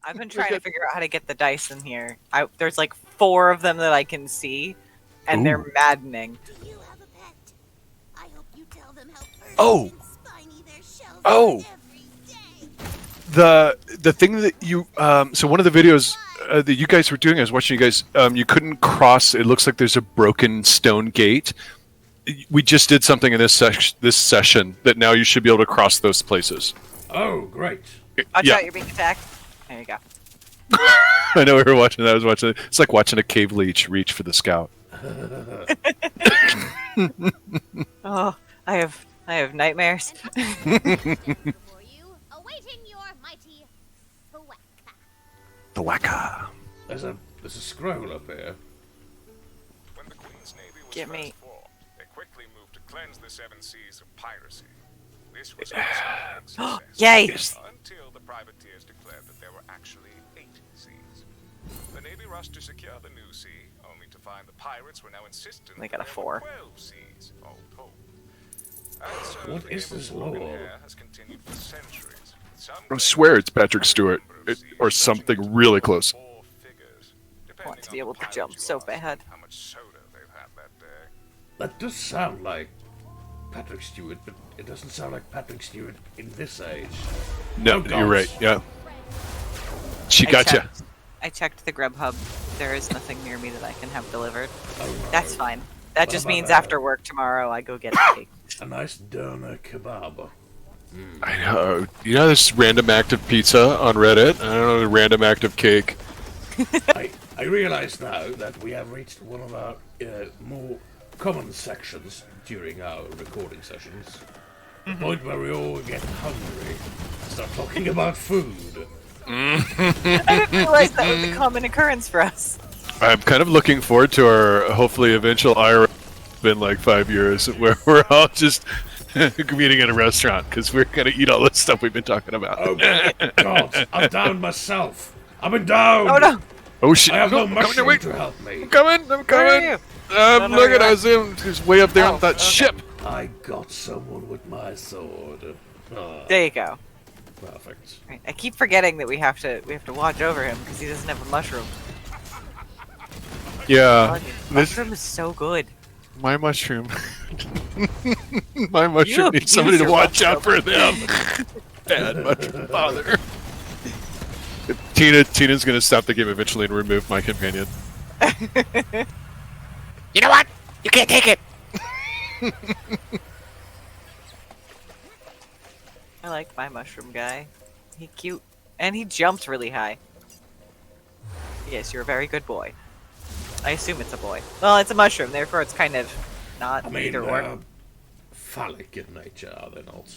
I've been trying to figure out how to get the dice in here. There's like 4 of them that I can see, and they're maddening. Do you have a pet? I hope you tell them how Oh. and spiny their shells Oh. are every day. The thing that you so one of the videos that you guys were doing, I was watching you guys. You couldn't cross. It looks like there's a broken stone gate. We just did something in this session that now you should be able to cross those places. Oh, great. Watch out, you're being attacked. There you go. I know we were watching that. I was watching it. It's like watching a cave leech reach for the scout. Oh, I have nightmares. For you, awaiting your mighty thwack. The wacka. There's a scroll up here. When the Queen's Navy was Get me. first formed, they quickly moved to cleanse the seven seas of piracy. This was a resounding success. Yay! Until the privateers declared that there were actually 8 seas. The Navy rushed to secure the new sea, only to find the pirates were now insistent They got a that there were 4. 12 seas, all told. And so What the is game this of Woven law? Hair has continued for centuries. Some I swear it's Patrick Stewart or something really close. I want to be able to jump so bad. How much soda they've had that day. That does sound like Patrick Stewart, but it doesn't sound like Patrick Stewart in this age. No, Oh, God. you're right. Yeah, she gotcha. I checked the Grubhub. There is nothing near me that I can have delivered. Oh, no. That's fine. That What just about means that? after work tomorrow I go get a cake. A nice doner kebab. I know. You know this random act of pizza on Reddit? I don't know the random act of cake. I realize now that we have reached one of our more common sections during our recording sessions. The point where we all get hungry and start talking about food. I didn't realize that was a common occurrence for us. I'm kind of looking forward to our hopefully eventual IRL. Been like 5 years where we're all just meeting in a restaurant because we're gonna eat all this stuff we've been talking about. Oh God, I'm down myself. I've been down. Oh no! Oh shit! I have no I'm coming, mushroom wait. to help me. I'm coming! I'm Where are coming! you? Look at us! He's way up there on that ship. I got someone with my sword. Ah, There you go. perfect. Right, I keep forgetting that we have to watch over him because he doesn't have a mushroom. Yeah, Mushroom is so good. my mushroom. My mushroom You needs somebody to abuse your watch out for them. Bad mushroom father. Tina's gonna stop the game eventually and remove my companion. You know what? You can't take it. I like my mushroom guy. He cute. And he jumps really high. Yes, you're a very good boy. I assume it's a boy. Well, it's a mushroom, therefore it's kind of not I mean, either or. phallic in nature, are they not?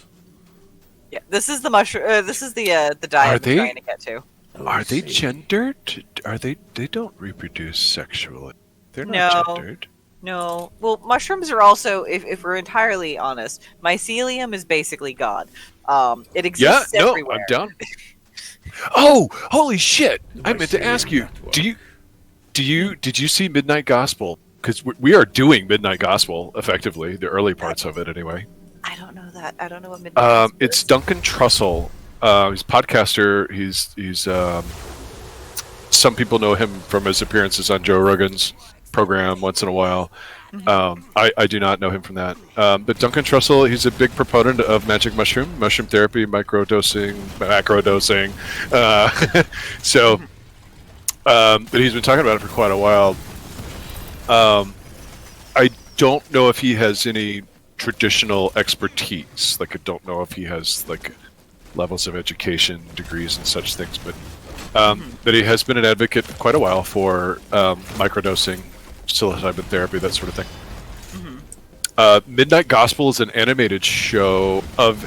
Yeah, this is the mushroom. This is the diet Are I'm they? trying to get to. Oh, Are I they see. gendered? Are they? They don't reproduce sexually. They're No. not gendered. No. Well, mushrooms are also, if we're entirely honest, mycelium is basically God. It Yeah, exists no, everywhere. I'm down. Oh, holy shit! The I meant to ask mycelium you. network. Did you see Midnight Gospel? Because we are doing Midnight Gospel effectively, the early parts of it anyway. I don't know that. I don't know what midnight Gospel It's is. Duncan Trussell. He's a podcaster. He's some people know him from his appearances on Joe Rogan's program once in a while. I do not know him from that. But Duncan Trussell, he's a big proponent of magic mushroom therapy, microdosing, macrodosing. But he's been talking about it for quite a while. I don't know if he has any traditional expertise. Like, I don't know if he has like levels of education, degrees, and such things. But he has been an advocate for quite a while for microdosing, psilocybin therapy, that sort of thing. Midnight Gospel is an animated show of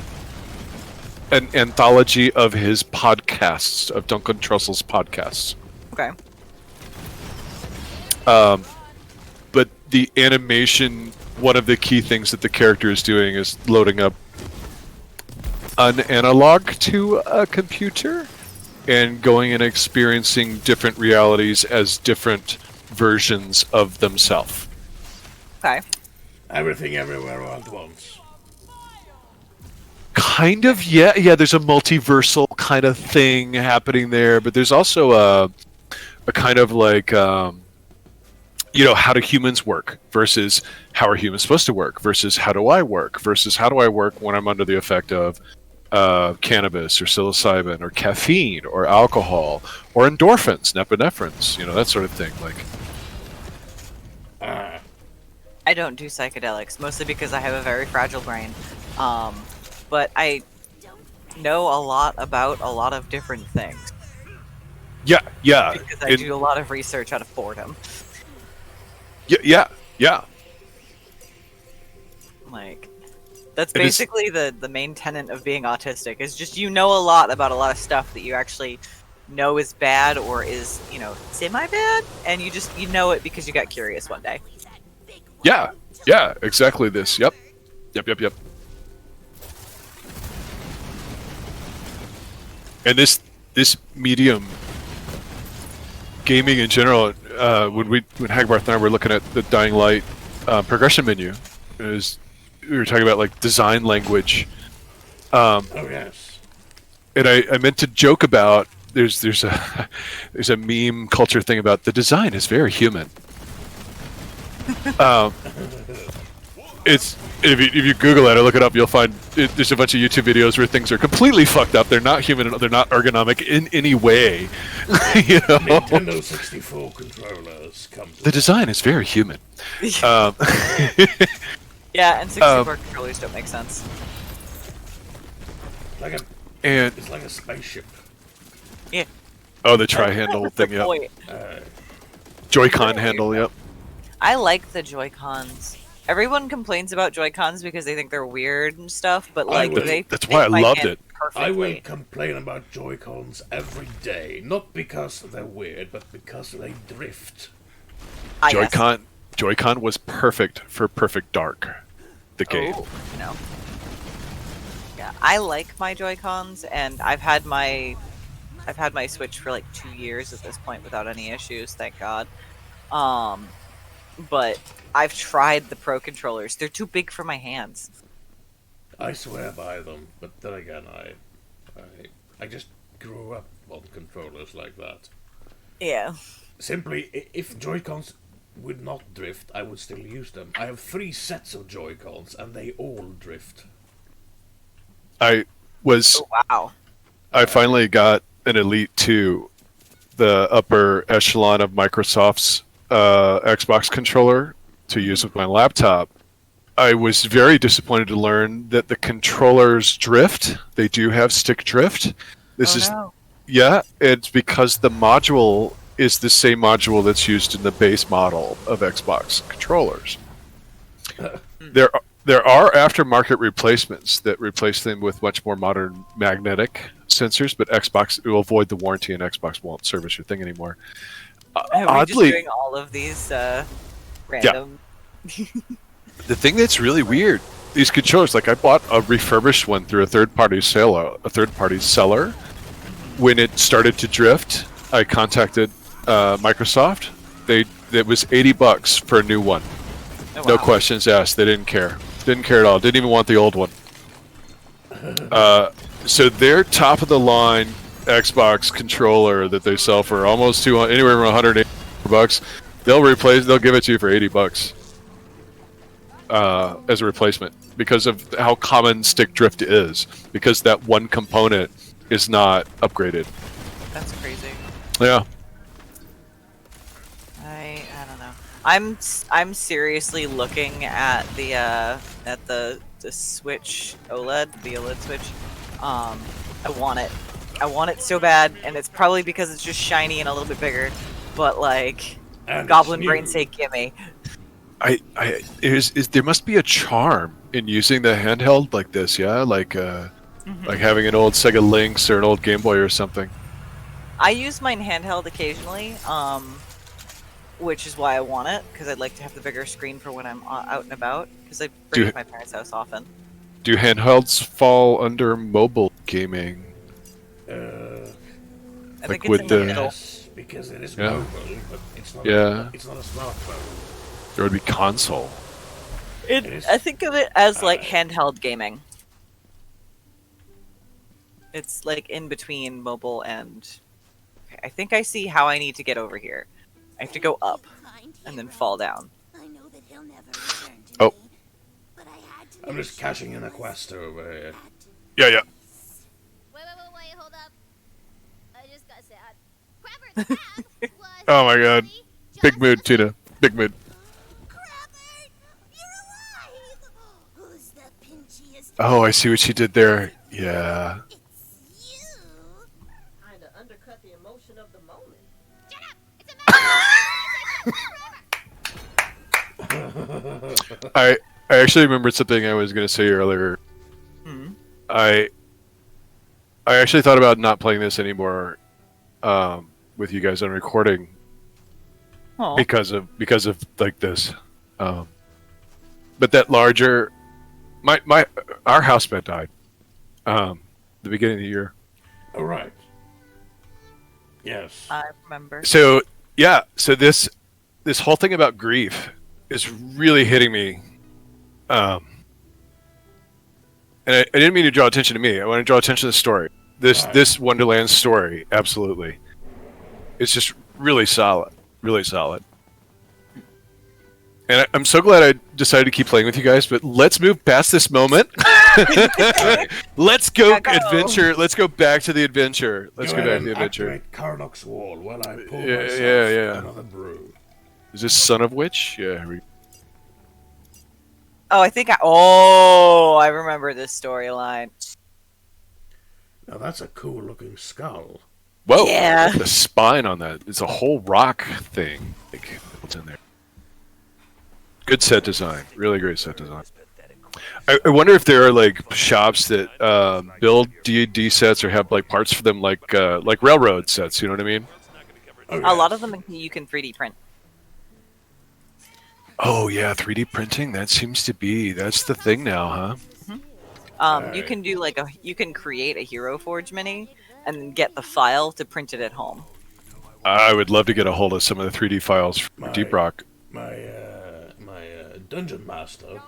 an anthology of his podcasts, of Duncan Trussell's podcasts. Okay. But the animation, one of the key things that the character is doing is loading up an analog to a computer and going and experiencing different realities as different versions of themselves. Okay. Everything everywhere all at once. Kind of, yeah. There's a multiversal kind of thing happening there, but there's also a kind of like, how do humans work versus how are humans supposed to work versus how do I work versus how do I work when I'm under the effect of cannabis or psilocybin or caffeine or alcohol or endorphins, nepinephrines, that sort of thing. Like, I don't do psychedelics, mostly because I have a very fragile brain. But I know a lot about a lot of different things. yeah, Because I do a lot of research out of boredom. yeah. Like, that's It is- basically the main tenet of being autistic, is just you know a lot about a lot of stuff that you actually know is bad or is, semi-bad, and you know it because you got curious one day. Yeah, exactly this. Yep. And this medium, gaming in general, when Hagbarth and I were looking at the Dying Light progression menu, we were talking about like design language. Oh yes. And I meant to joke about there's a meme culture thing about the design is very human. It's if you Google it or look it up, you'll find there's a bunch of YouTube videos where things are completely fucked up. They're not human. They're not ergonomic in any way. Nintendo 64 controllers come to The design is very human. Yeah, and 64 controllers don't make sense. it's like a spaceship. Yeah. Oh, the tri-handle That's the thing. Yep. point. Joy-Con handle. Yep. I like the Joy-Cons. Everyone complains about Joy-Cons because they think they're weird and stuff, but like would. That's fit why I my loved hand it. I will perfectly. complain about Joy-Cons every day, not because they're weird, but because they drift. Ah, yes. Joy-Con was perfect for Perfect Dark, the game. Oh, Yeah, I like my Joy-Cons, and I've had my Switch for like 2 years at this point without any issues, thank God. But I've tried the Pro controllers. They're too big for my hands. I swear by them, but then again, I just grew up on controllers like that. Yeah. Simply, if Joy-Cons would not drift, I would still use them. I have 3 sets of Joy-Cons, and they all drift. I Oh, wow. finally got an Elite 2, the upper echelon of Microsoft's Xbox controller to use with my laptop. I was very disappointed to learn that the controllers drift. They do have stick drift. No. It's because the module is the same module that's used in the base model of Xbox controllers. There are aftermarket replacements that replace them with much more modern magnetic sensors, but Xbox will void the warranty and Xbox won't service your thing anymore. Are we just Oddly, doing all of these random... the thing that's really weird, these controllers, like I bought a refurbished one through a third-party seller. When it started to drift, I contacted Microsoft. It was $80 for a new one. Oh, No wow. questions asked. They didn't care. Didn't care at all. Didn't even want the old one. So their top of the line Xbox controller that they sell for almost 200, anywhere from $180, they'll give it to you for $80 as a replacement because of how common stick drift is. Because that one component is not upgraded. That's crazy. Yeah. I don't know. I'm seriously looking at the Switch OLED, the OLED Switch. I want it. I want it so bad, and it's probably because it's just shiny and a little bit bigger. But like, And Goblin it's Brain new. say gimme. There must be a charm in using the handheld like this, yeah? Like having an old Sega Lynx or an old Game Boy or something. I use mine handheld occasionally, which is why I want it, because I'd like to have the bigger screen for when I'm out and about, because I bring it to my parents' house often. Do handhelds fall under mobile gaming? I Like think it's with in the the- middle. Yes, because it is Yeah. mobile, but it's not. Yeah. It's not a smartphone. There would be console. I think of it as like handheld gaming. It's like in between mobile and. Okay, I think I see how I need to get over here. I have to go up Kind and then hero. fall down. I know that he'll never return to Oh. me, but I had to I'm make just sure cashing in a he quest over here. Yeah, yeah. Wait, hold up. I just got sad. Crabber's tab was Oh my god. actually Big just mood, a- Tina. Big mood. Crabber, you're alive! Who's the pinchiest? Oh, I see what she did there. Yeah. It's you! Kinda undercut the emotion of the moment. Shut up! It's a matter forever! I actually remembered something I was gonna say earlier. Hmm. I actually thought about not playing this anymore with you guys on recording Oh. because of like this. But that larger our housemate died the beginning of the year. All right. Yes. I remember. So yeah, so this whole thing about grief is really hitting me. And I didn't mean to draw attention to me. I want to draw attention to the story. This Wonderlands story, absolutely. It's just really solid, really solid. And I'm so glad I decided to keep playing with you guys. But let's move past this moment. Let's go Yeah, go. adventure. Let's go back to the adventure. Let's go ahead back to the and adventure. activate Karnok's wall while I pour Yeah, myself yeah. another brew. Is this Son of Witch? Yeah. Here we Oh, I remember this storyline. Now that's a cool looking skull. Whoa! Yeah. The spine on that. It's a whole rock thing. Like, what's in there? Good set design. Really great set design. I wonder if there are like shops that build D&D sets or have like parts for them, like railroad sets. You know what I mean? Oh, A lot yes. of them you can 3D print. Oh yeah, 3D printing. That's the thing now, huh? You can do you can create a Hero Forge mini and then get the file to print it at home. I would love to get a hold of some of the 3D files for Deep Rock. My dungeon master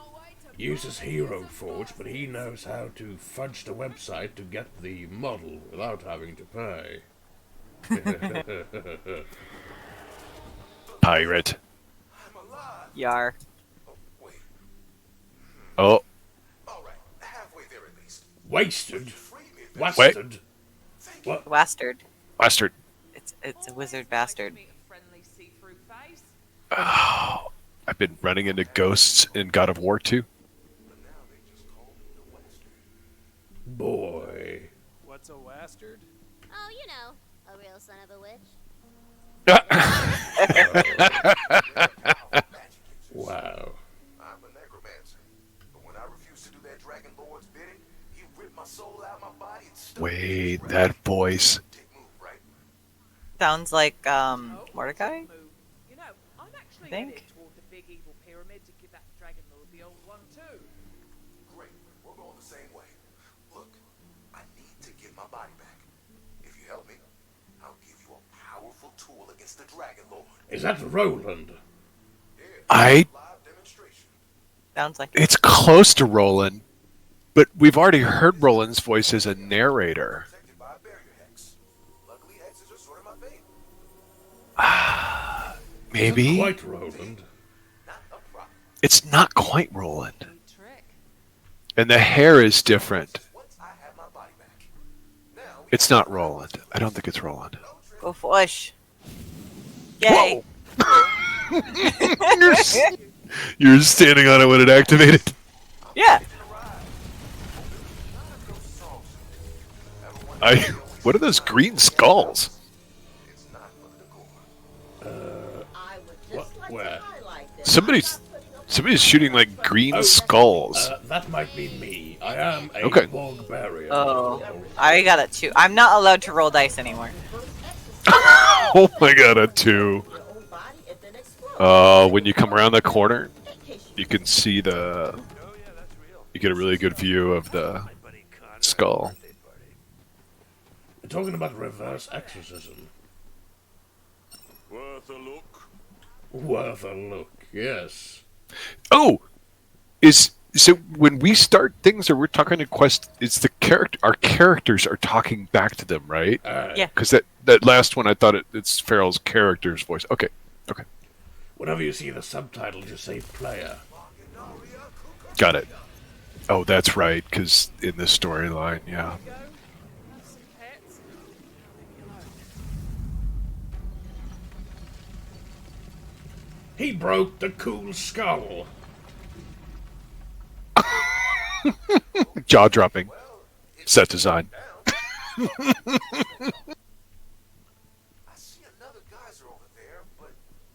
uses Hero Forge, but he knows how to fudge the website to get the model without having to pay. Pirate. Yar. Oh, Wasted? Wasted? What? Bastard. bastard. It's a wizard bastard. Oh, I've been running into ghosts in God of War 2. Boy. What's a wastard? Oh, you know, a real son of a witch. Wow. I'm a necromancer, but when I refused to do that Dragon Lord's bidding, he ripped my soul out of my body and stuck Wait, that voice. dick move, right? Sounds like Mordecai? You know, I'm actually Think? headed toward the big evil pyramid to give that Dragon Lord the old one too. Great, we're going the same way. Look, I need to get my body back. If you help me, I'll give you a powerful tool against the Dragon Lord. Is that Roland? I. Live demonstration. Sounds like It's close to Roland, but we've already heard Roland's voice as a narrator. Protected by a barrier hex. Luckily, hexes are sort of my thing. Maybe Quite Roland. Not a problem. it's not quite Roland, Trick. and the hair is different. Once I have my body back. Now we It's not Roland. I don't think it's Roland. go push. Yay! You're standing on it when it activated. Yeah. What are those green skulls? It's not for the decor. I would What? just like Where? to highlight that. Somebody's shooting like green skulls. That might be me. I am a Okay. bog barrier. Oh, I got a 2. I'm not allowed to roll dice anymore. Oh my god, a 2. Your own body and then explode. When you come around the corner, you can see you get a really good view of the skull. We're talking about reverse exorcism. Worth a look. Worth a look, yes. Oh, is So when we start things or we're talking to quest, it's the character. Our characters are talking back to them, right? Yeah. Because that last one, I thought it's Farrell's character's voice. Okay. Whenever you see the subtitle, just say player. Got it. Oh, that's right. Because in this storyline, yeah. Go. Have some pets. He broke the cool skull. Jaw dropping. Set design. I see another geyser over there, but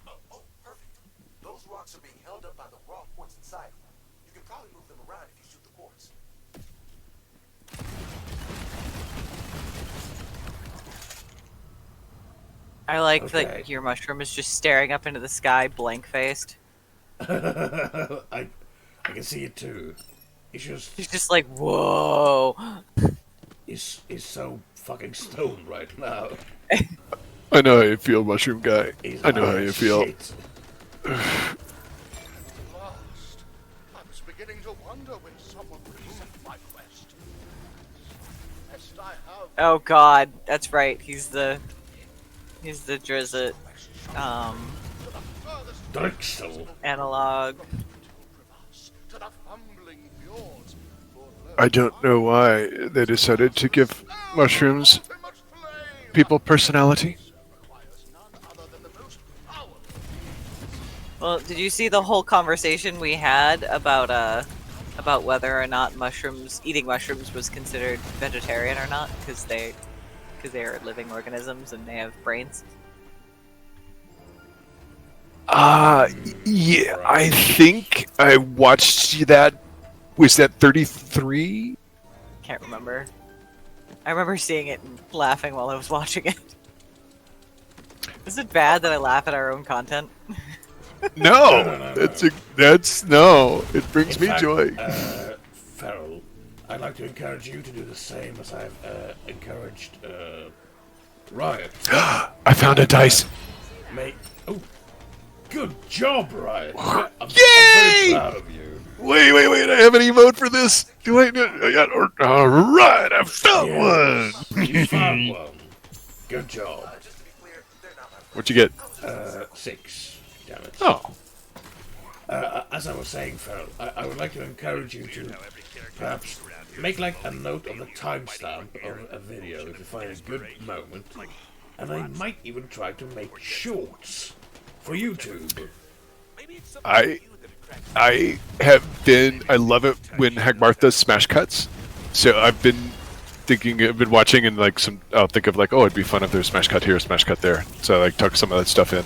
oh, perfect. Those rocks are being held up by the raw quartz inside. You can probably move them around if you shoot the quartz. I like Okay. that your mushroom is just staring up into the sky, blank-faced. I can see it too. He's just like, whoa. He's so fucking stoned right now. I know how you feel, Mushroom Guy. He's I know high how you as feel. shit. Lost. I was beginning to wonder when someone reset my quest. Best I have. Oh god, that's right. He's the Drizzit Furthest Drixel. analog. to the fumbling fjords. I don't know why they decided to give mushrooms people personality. Requires none other than the most powerful. Well, did you see the whole conversation we had about whether or not eating mushrooms was considered vegetarian or not because they are living organisms and they have brains? Yeah, I think I watched that. Was that 33? Can't remember. I remember seeing it and laughing while I was watching it. Is it bad that I laugh at our own content? No, that's no. It brings In me fact, joy. Feral, I'd like to encourage you to do the same as I've encouraged Riot. I found a dice. Oh, good job, Riot. I'm Yay! very proud of you. Wait! I have an emote for this. Do I? All right, I found Yes, one. you found one. Good job. What'd you get? 6. Damn it. Oh, As I was saying, Feral, I would like to encourage you to perhaps make like a note of the timestamp of a video if you find a good moment, and I might even try to make shorts for YouTube. I have been. I love it when Hagmarth does smash cuts. So I've been watching and like I'll think of like, oh, it'd be fun if there's smash cut here, smash cut there. So I like tuck some of that stuff in.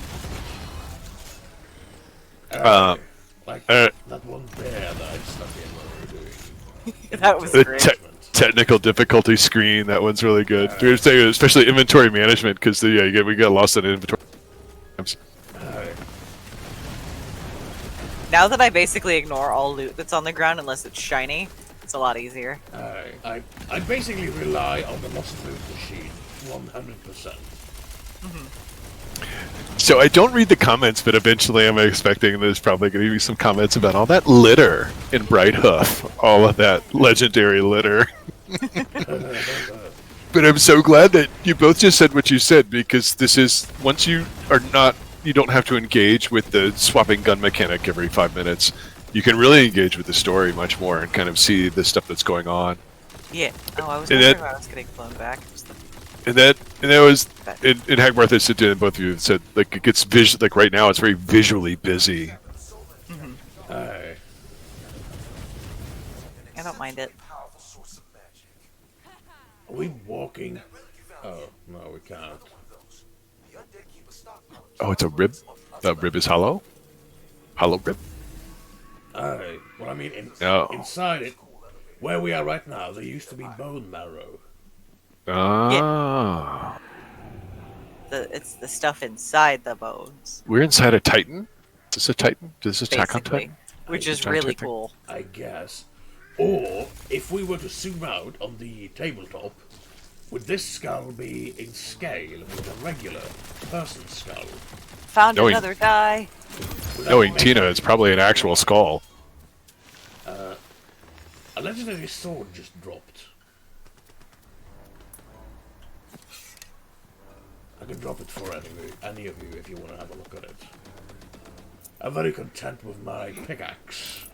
Like that one bear that I stuck in while we were doing. That was The great. technical difficulty screen, that one's really good. Especially inventory management, because we got lost in inventory. Now that I basically ignore all loot that's on the ground unless it's shiny, it's a lot easier. I basically rely on the lost loot machine 100%. So I don't read the comments, but eventually I'm expecting there's probably going to be some comments about all that litter in Bright Hoof, all of that legendary litter. But I'm so glad that you both just said what you said, because this is, once you don't have to engage with the swapping gun mechanic every 5 minutes. You can really engage with the story much more and kind of see the stuff that's going on. Yeah. Oh, I was And wondering that- why I was getting flown back. And that was in Hagmarth. I said to both of you, said like it gets like right now it's very visually busy. I don't mind it. Powerful source of magic. Are we walking? Oh, no, we can't. The undead keep a stockpile. Oh, it's a rib. The rib is hollow. Hollow rib. Well, I mean, No. inside it, where we are right now, there used to be bone marrow. Ah. It's the stuff inside the bones, We're inside a Titan. Is this a Titan? Does this attack on basically, Titan? which is Giant really Titan. cool. I guess. Or, if we were to zoom out on the tabletop, would this skull be in scale with a regular person skull? Found Knowing- another die. Would that Knowing make- Tina, it's probably an actual skull. A legendary sword just dropped. I can drop it for any of you if you want to have a look at it. I'm very content with my pickaxe.